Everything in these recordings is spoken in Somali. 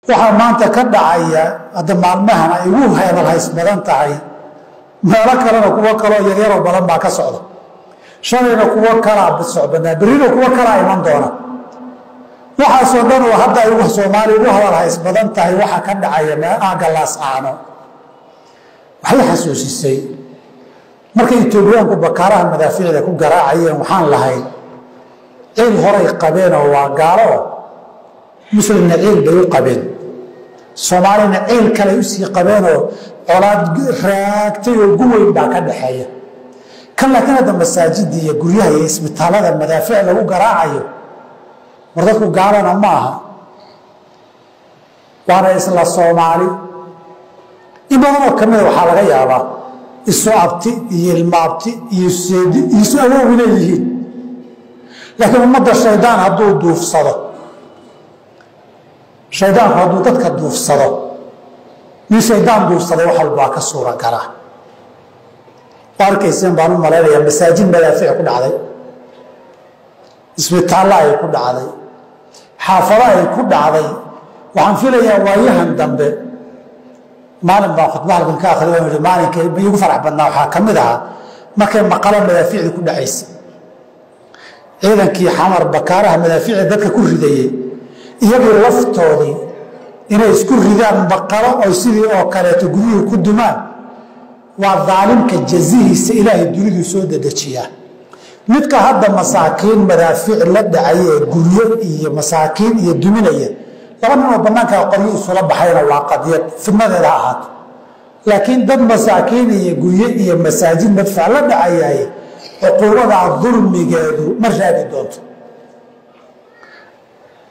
waxaa maanta ka dhacaya hadda maalmahan ay ugu heedalhays badan tahay meelo kalena kuwo kaloo yaryaroo badan baa ka socda shalayna kuwo kalaa socbanaa berrina kuwo kalaa iman doona waxaasoo dhan oo hadda ay soomaali ugu hadalhays badan tahay waxaa ka dhacaya meelaha Laascaano waxay xasuusisay markay Itoobiyaanku bakaaraha madaafiicda ku garaacayeen waxaan lahayn ceel horay qabeen oo waa gaalo muslimna ceel bay u qabeen Soomaalina ceel kale u sii qabeen oo colaad raagtay oo guweyn baa ka dhaxeeya kan laakiin hadda masaajid iyo guryaha iyo isbitaalada madaafiic lagu garaacayo wardadku gaalana ma aha waana isla Soomaali ibadan oo kamid waxaa laga yaabaa isu abti iyo ilmaabti iyo seedi isu awoowina yihiin laakiin ummadda shaydaan hadduu duufsado shaydaanku hadduu dadka duufsado nin shaydaan duufsaday wax walbaa ka suura galaa arkaysan baan u malaynayaa masaajid madaafiic ku dhacday isbitaallo ay ku dhacday xaafado ay ku dhacday waxaan filayaa waayahan dambe maalin baa khudbad halkan ka akhriyo oo maalinka igu farax badnaa waxaa ka mid ahaa markay maqalo madaafiicda ku dhacaysay ciidankii xamar bakaaraha madaafiicda dadka ku ridayay iyagoo laftoodii inay isku ridaan maqalo oo sidii oo kaleeto guryuhu ku dumaan waa daalimka jazihiisa ilaahay dunidu soo dedejiyaa midka hadda masaakiin madaafiic la dhacay ee guryo iyo masaakiin iyo duminaya laba nin oo bannaanka qoryo isula baxayna waa qadiyad fidnadeeda ahaato laakiin dad masaakiin iyo guryo iyo masaajid madfac la dhacayay cuquubada dulmigeedu ma raadi doonto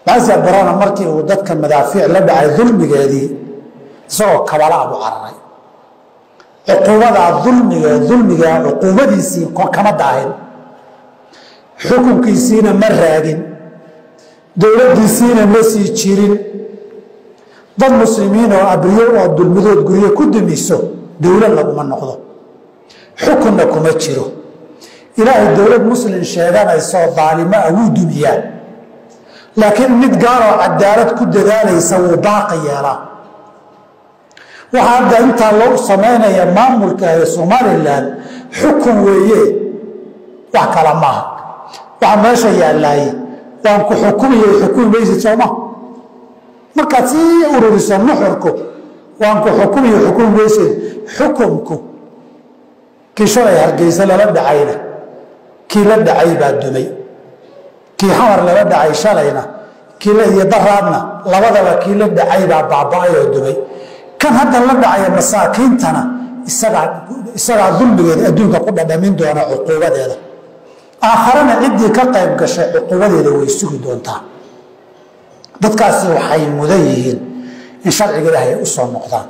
baasi barana markii uu dadka madaafiic la dhacay dulmigeedii isagoo kabala abu cararay cuquubada dulmiga cuquubadiisii kama daahin xukunkiisiina ma raagin dowladdiisiina ma sii jirin dad muslimiin oo abriyo oo dulmidood guryo ku dumiso dowlad laguma noqdo xukunna kuma jiro ilaahay dowlad muslim sheeganayso daalimo ah wuu dumiyaa laakiin mid gaar oo cadaalad ku dadaalaysa wuu baaqi yeelaa waxaa hadda intaa loo samaynaya maamulka ee Somaliland xukun weeye wax kala maaha waxa meesha yaalaayay waan ku xukumiyo xukumaysid sooma markaad sii ururiso nuxurku waan ku xukumiyo xukumaysid xukunku kisho ay Hargeysa lala dhacayna kii la dhacay baa dumay kii xamar lala dhacay shalayna kii la iyo daraadna labadaba kii la dhacay baa baaba'ay oo dumay kan hadda la dhacaya masaakiintana isaga dulmigeeda adduunka ku dhadhamin doona cuquubadeeda aakharana ciddii ka qayb gashay cuquubadeeda way sugi doontaa dadkaasi waxay mudan yihiin in sharciga ilaahay u soo noqdaan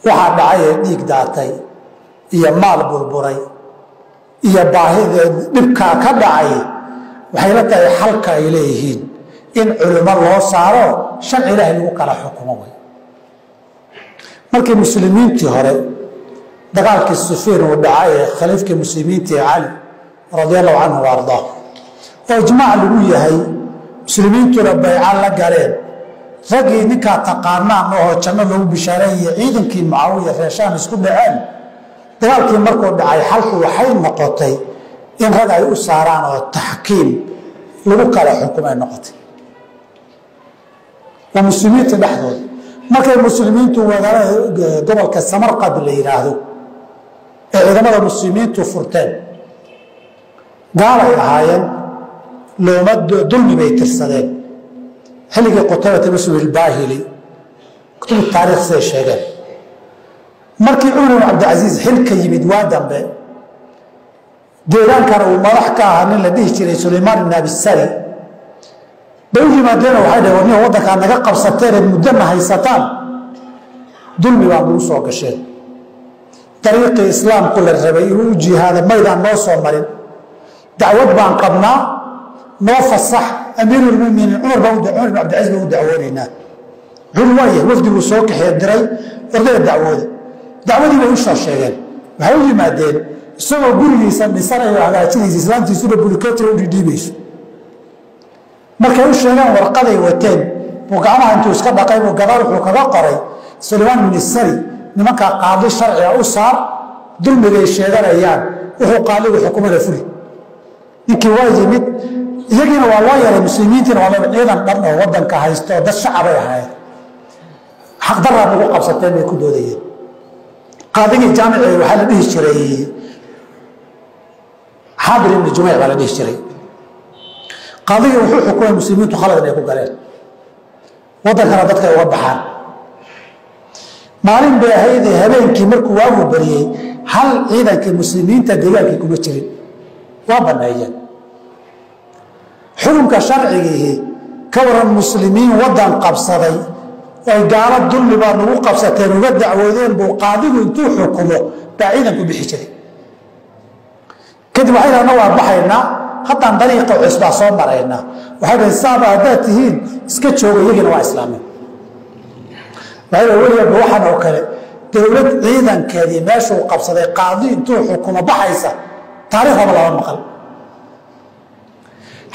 waxaa dhacay dhiig daatay iyo maal burburay iyo baahida dhibkaa ka dhacay waxay la tahay xalka ay leeyihiin in culimo loo saaro sharci ilaahay lagu kala xukumo way markii muslimiintii hore dagaalkii Sifiin uu dhacay khaliifkii muslimiintii Ali radiyallahu anhu warda oo ijmaac lagu yahay muslimiintu bay'a la galeen ragii ninka taqaanaa oo janno lagu bishaareeyay ciidankii Muawiya reeshaan isku dhaceen dagaalkii markuu dhacay xalku waxay noqotay in rag ay u saaraan oo taxkiim lagu kala xukumay noqotay wa muslimiinta dhaxdooda markay muslimiintu wadaarada gobolka Samarqand la yiraahdo ee ciidamada muslimiintu furteen gaalay ahaayeen looma dulmi bay tirsadeen xilligii Qutaybah ibn al-Baahili kutub taariikh say sheegeen markii Umar ibn Abd Aziz xilka yimid waa dambe deegaankan uu madax ka ahaa nin la dhihi jiray Sulaymaan ibn Abi Sari dawladii maadaama waxay dhawaaneen wadanka naga qabsateen muddo ma haysataan dulmi baa ugu soo gasheen dariiqii islaamku la rabay inuu jihaada maydaan noo soo marin dacwad baan qabnaa noo fasax amiirul muuminiin Umar ibn Abd Aziz uu dacwoonayna hulwaaye wafdigu soo kaxee diray ordada dacwadii bay u soo sheegeen waxay u yimaadeen isagoo gurigiisa dhisanayo hagaajinaysa islaantiisuna bulkeetay u dhiibayso markay u sheegaan warqaday wateen gacmaha intuu iska dhaqay buu gadaal wuxuu kaga qoray Sulaymaan bin Sari nimanka qaadi sharciga u saar dulmigay sheeganayaan wuxuu qaaligu xukuumada fuli ninkii waa yimid iyagina waa loo yaray muslimiintiina waa loo ciidan dhan oo wadanka haysto dad shacab ay ahaayeen xaq darra ugu qabsateen ay ku doodayeen qaadigii jaamici waxaa la dhihi jiray Xaadir ibn Jumayr baa la dhihi jiray qaadigii wuxuu xukumay muslimiintu khalad inay ku galeen wadankana dadka uga baxaan maalin bay ahayd habeenkii markuu waagu bariyay hal ciidankii muslimiinta deegaankii kuma jirin waa baneeyeen xukunka sharcigiihi ka waran muslimiin wadan qabsaday ay gaalo dulmi baa nagu qabsateen uga dacwoodeen buu qaadigu intuu xukumo baa ciidanku bixi jiray kadib waxayna waa baxaynaa haddaan dariiqa cusbaa soo maraynaa waxay dhahay saaba haddaad tihiin iska jooga iyagina waa islaamin weliba waxaan oo kale dowlad ciidankeedii meeshuu qabsaday qaadi intuu xukumo baxaysa taariikhdaba lama maqal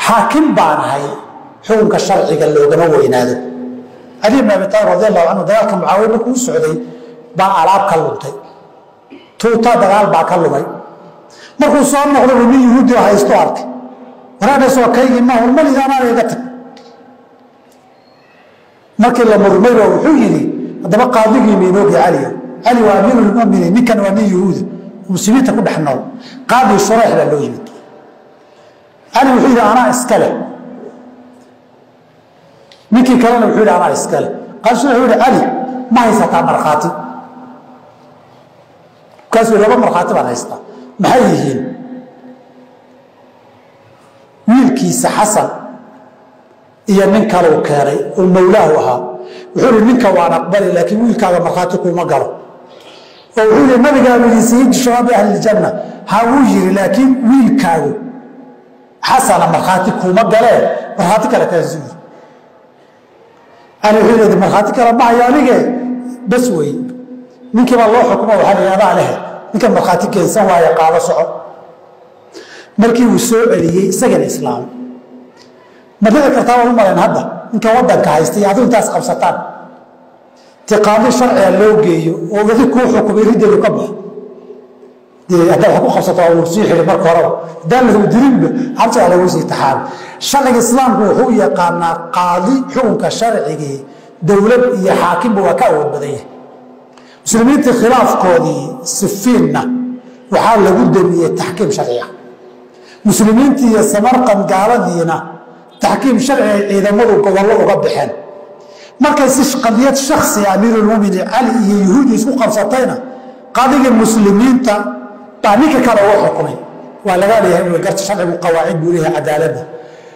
xaakim baan ahay xukunka sharciga loogama weynaado Ali ibn Abi Talib radiyallahu anhu dagaalka Muawiya markuu socday baa alaab ka luntay tuuta dagaal baa ka lumay markuu soo noqday nin Yahuudi ah haysto arkay waraana soo kaygii ma hormalidaana iga tag markii la murmay wuxuu yiri hadaba qaadigii miinoogi Ali waa amiirul mu'miniin ninkan waa nin Yahuudi muslimiinta ku dhaxnool qaadi sharax la loo yimid Ali wuxuu yiri ana iskale ninkii kalena wuxuu yiri ana iskale qaasuu wuxuu yiri Ali ma haysata marxaati kaasuu laba marxaati baan haystaa maxay yihiin wiilkiisa Xasan iyo nin kale oo keenay oo mawlaahu ahaa wuxuu yiri ninka waan aqbali laakiin wiilkaaga marxaati kuma galo oo wuxuu yiri nabiga wiilkiisa shabaab ahli janna ha uu yiri laakiin wiilkaagu Xasan marxaati kuma gale marxaati kale ka zuur أنا أقول مرخاتك ربع يالجه بس وي من كم الله حكمه وحنا يضع عليه من كم مرخاتك إنسان ويا قاعد صعب مركي وسوء اللي سجن الإسلام ما ذكر طبعا هم على هذا من كم وضع كايستي هذول تاس خمسة تقاضي الشرع اللوجي وذي كل حكم يريد يقبل هذا حكم خمسة ورسيح المركورة ده اللي هو دريب عرض على وجه تحال شرع الإسلام هو يقانا قاضي حكم كشرعي دولة يحاكم وكاو بديه مسلمين خلاف قاضي سفيننا وحال لابد من التحكيم شرعي مسلمين تي سمرقند قالدينا تحكيم شرعي إذا مروا والله وقبحين ما كيسش قضية شخصي أمير المؤمنين علي يهودي سوق قبصتين قاضي المسلمين طعنيك كانوا هو حكمي ولا قال لي قرت شرع وقواعد وليها عدالة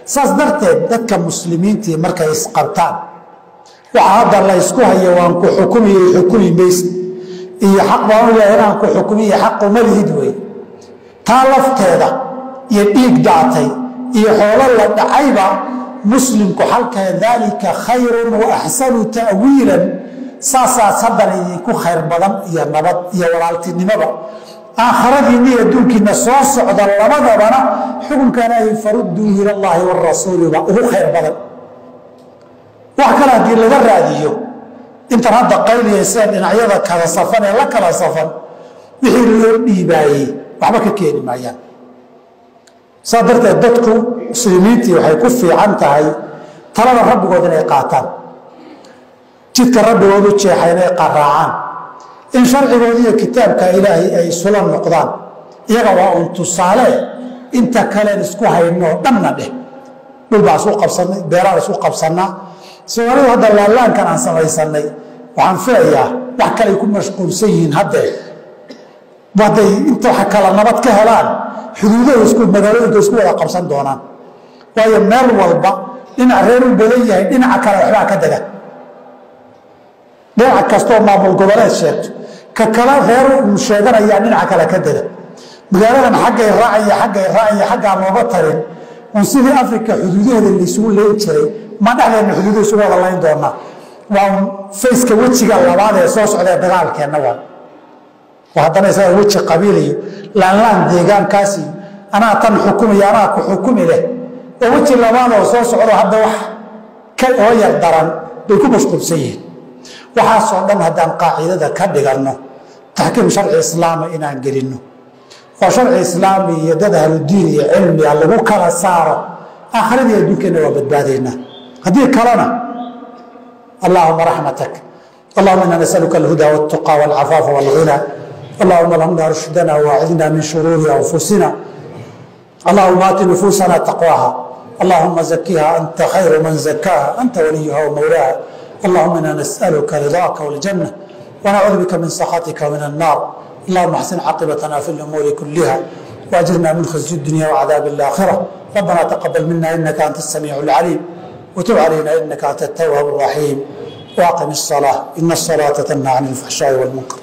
ساس درتين دك مسلمين تي مركز قبطان وعاد الله يسكوها يوانكو حكمي بيس إيه حق ولا يرانكو حكمي حق ملهي دوي تالفت هذا يديك دعتي إيه حول الله دعيبا مسلم كحلك ذلك خير وأحسن تأويلا ساسا صدر يكو خير بدن يا نبض يا ولالتي نمبا آخرتي مية دونك نصوص عد الله مذهبنا حكم كان يفردوا إلى الله والرسول وهو خير بدن وحكرا دي اللي ذرع ديو انت رد قيل يسان إن عيادك هذا صفن لك لا صفن وحير اللي باي وحبك كيني معيان صادرت أدتكم مسلمينتي وحيكفي عنتهاي طلب الرب قدنا يقاتل جدك الرب ودوك حين يقرعان إن شرعي ودي كتابك إلهي أي سلام نقضان يغوى أنت الصالح انت كلا نسكوها إنه دمنا به بالبع سوق قبصنا بيرار سوق قبصنا سوالي هذا اللالان كان عن سمعي سني وعن فعيا وحكا يكون مشغول سيين هذا وهذا انت حكا لنبات كهلان حدوده يسكون مدارين يسكون ولا قبصان دونان وهي مال والبا دينا غير البليه دينا كلا وحبا كدغا دينا كاستو مامول غوبلات شيخ ككلا غير مشيغنيا دينا كلا كدغا مدارين حقا يراعي حقا لوغا ترين وسيدي افريكا حدودها اللي سو لين جيري ما دحلنا حدوده سو ولا لين دونا waa fayska wajiga labaad ee soo socda dagaalkeena waa وهذا يسوي وجه قبيلي لان deegaankaasi ana tan xukumaya ana ku xukumi leh oo wajhi labaad oo soo socdo hadda wax ka oo yar daran bay ku mashquulsan yihiin waxaasoo dhan haddaan qaacidada ka dhiganno taxkiim sharci islaama inaan gelinno oo sharci islaami iyo dad ahludiin iyo cilmiga lagu kala saaro aakhiradii adduunkeenna waa badbaadaynaa haddii kalena allahuma raxmatak اللهم إنا نسألك الهدى والتقى والعفاف والغنى اللهم الهمنا رشدنا واعذنا من شرور أنفسنا اللهم آت نفوسنا تقواها اللهم زكها أنت خير من زكاها أنت وليها ومولاها اللهم إنا نسألك رضاك والجنة ونعوذ بك من سخطك ومن النار اللهم احسن عاقبتنا في الأمور كلها وأجرنا من خزي الدنيا وعذاب الآخرة ربنا تقبل منا إنك أنت السميع العليم وتب علينا إنك أنت التواب الرحيم وأقم الصلاة إن الصلاة تنهى عن الفحشاء والمنكر